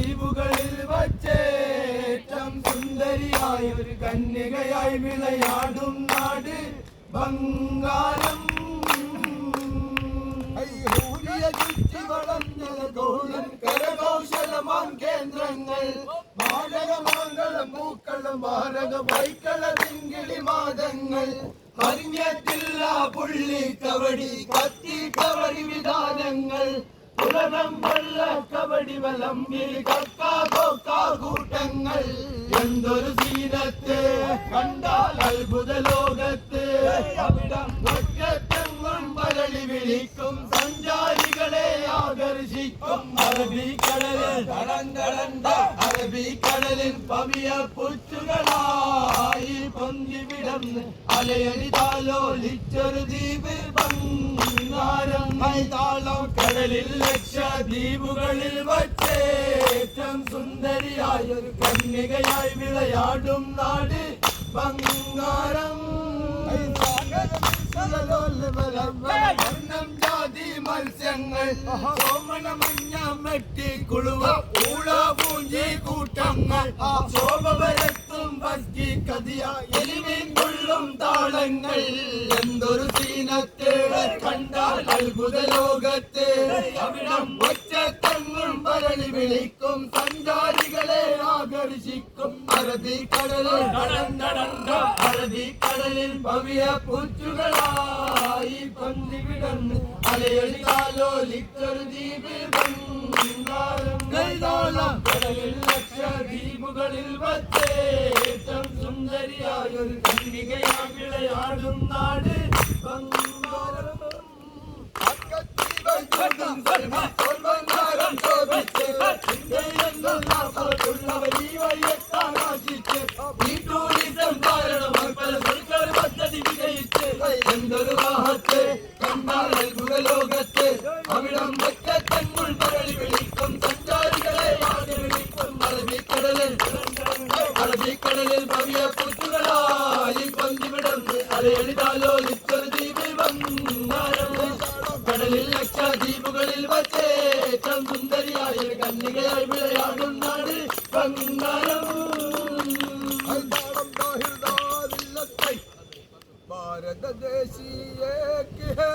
ദ്വീപുകളിൽ വച്ചേറ്റം സുന്ദരിയായൊരു കന്യകയായി വിളയാടും നാട് ബംഗാരം. ചുറ്റി വളഞ്ഞതോളം കരകൗശലമാൻ കേന്ദ്രങ്ങൾ മാരകമാംഗളം പൂക്കളും മാരക വൈക്കള തിങ്കിളി മാതങ്ങൾ അറിഞ്ഞിട്ടില്ല പുള്ളി കവടി കത്തി കവടി വിധാനങ്ങൾ പുലനം വല്ല കവടി വലം കൂട്ടങ്ങൾ. എന്തൊരു സീനത്ത് കണ്ടാൽ അത്ഭുത ലോകത്ത് അവിടം ഒറ്റത്തെങ്ങും വരളി വിളിക്കും സഞ്ചാരികളെ ആകർഷിക്കും. അറബിക്കടലിൽ പവിയ പുറ്റുകളായി പൊന്തി വിടന്ന് അലയണിതാലോലിച്ചൊരു ദ്വീപ് ബംഗാരം. താളം കടലിൽ ലക്ഷദ്വീപുകളിൽ വച്ചേറ്റം സുന്ദരിയായൊരു കന്യകയായി വിളയാടും നാട് ബംഗാരം. ജാതി മത്സ്യങ്ങൾ സോമന മഞ്ഞ മെട്ടി കുളുവ ഊള പൂഞ്ചി കൂട്ടങ്ങൾ ശോഭ വരത്തും ബസ്കി കതിയ എലിമീൻ കൊള്ളും താളങ്ങൾ. എന്തൊരു സീനത്ത് കണ്ടാൽ അത്ഭുത ലോകത്ത് അവിടം ഒറ്റത്തെങ്ങും വരളി വിളിക്കും സഞ്ചാരികളെ ആകർഷിക്കും. അറബിക്കടലിൽ പവിയ പൂച്ചുകളായി പന്തി വിടന്ന് അലയളിതാലോലിച്ചൊരു ദ്വീപ് ബംഗാരം. കടലിൽ ലക്ഷദ്വീപുകളിൽ വച്ചേറ്റം സുന്ദരിയായൊരു കന്യകയായി വിളയാടും നാട് ബംഗാരം. എന്തൊരു വാഹത്ത് കണ്ടാൽ അത്ഭുത ലോകത്ത് അവിടം ഒറ്റത്തെങ്ങും വരളി വിളിക്കും സഞ്ചാരികളെ വിളിക്കും. അറബിക്കടലിൽ പവിയ പുറ്റുകളായി പന്തി വിടന്ന് അലയണിതാലോലിച്ചൊരു ദ്വീപ് ബംഗാരം. കടലിൽ ലക്ഷദ്വീപുകളിൽ വച്ചേറ്റം സുന്ദരിയായ കന്യകയായി വിളയാടും നാട് ബംഗാരം. भारत देशी एक है